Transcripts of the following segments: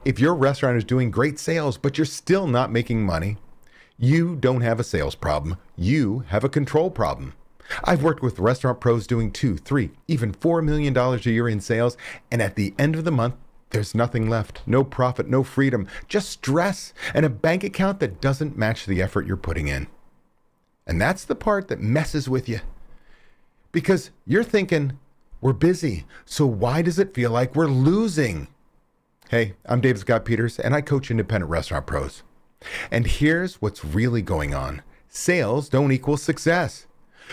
If your restaurant is doing great sales, but you're still not making money, you don't have a sales problem. You have a control problem. I've worked with restaurant pros doing $2, $3, even $4 million a year in sales, and at the end of the month, there's nothing left. No profit, no freedom, just stress and a bank account that doesn't match the effort you're putting in. And that's the part that messes with you. Because you're thinking, we're busy, so why does it feel like we're losing? Hey, I'm David Scott Peters, and I coach independent restaurant pros. And here's what's really going on. Sales don't equal success.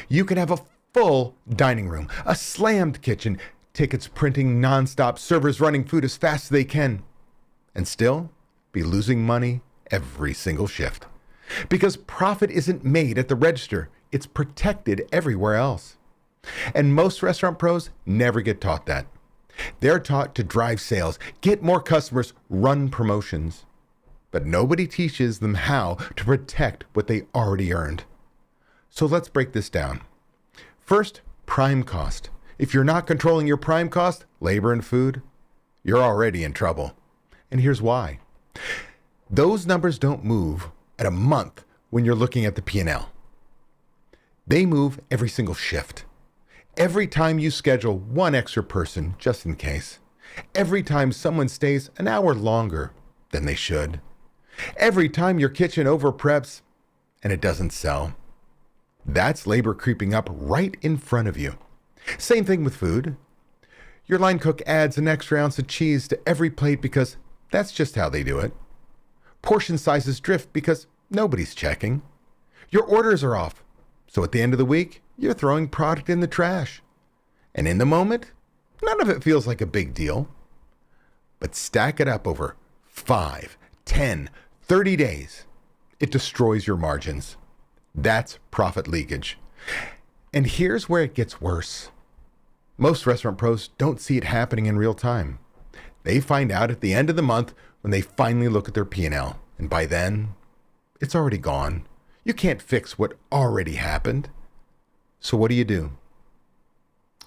You can have a full dining room, a slammed kitchen, tickets printing nonstop, servers running food as fast as they can, and still be losing money every single shift. Because profit isn't made at the register, it's protected everywhere else. And most restaurant pros never get taught that. They're taught to drive sales, get more customers, run promotions. But nobody teaches them how to protect what they already earned. So let's break this down. First, prime cost. If you're not controlling your prime cost, labor and food, you're already in trouble. And here's why. Those numbers don't move at a month when you're looking at the P&L. They move every single shift. Every time you schedule one extra person, just in case. Every time someone stays an hour longer than they should. Every time your kitchen over preps and it doesn't sell. That's labor creeping up right in front of you. Same thing with food. Your line cook adds an extra ounce of cheese to every plate because that's just how they do it. Portion sizes drift because nobody's checking. Your orders are off. So at the end of the week, you're throwing product in the trash. And in the moment, none of it feels like a big deal. But stack it up over 5, 10, 30 days. It destroys your margins. That's profit leakage. And here's where it gets worse. Most restaurant pros don't see it happening in real time. They find out at the end of the month when they finally look at their P&L. And by then, it's already gone. You can't fix what already happened. So what do?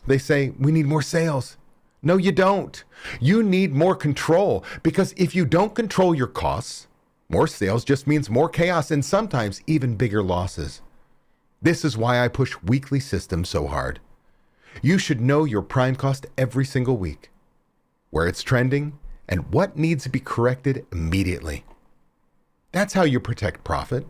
They say, we need more sales. No, you don't. You need more control, because if you don't control your costs, more sales just means more chaos and sometimes even bigger losses. This is why I push weekly systems so hard. You should know your prime cost every single week, where it's trending, and what needs to be corrected immediately. That's how you protect profit.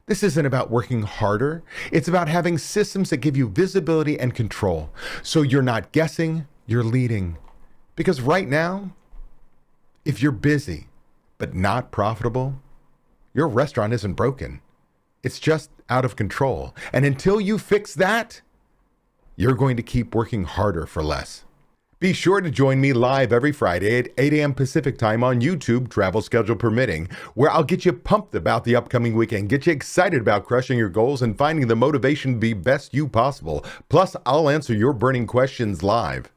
This isn't about working harder. It's about having systems that give you visibility and control. So you're not guessing, you're leading. Because right now, if you're busy but not profitable, your restaurant isn't broken. It's just out of control. And until you fix that, you're going to keep working harder for less. Be sure to join me live every Friday at 8 a.m. Pacific time on YouTube, travel schedule permitting, where I'll get you pumped about the upcoming weekend, get you excited about crushing your goals and finding the motivation to be best you possible. Plus, I'll answer your burning questions live.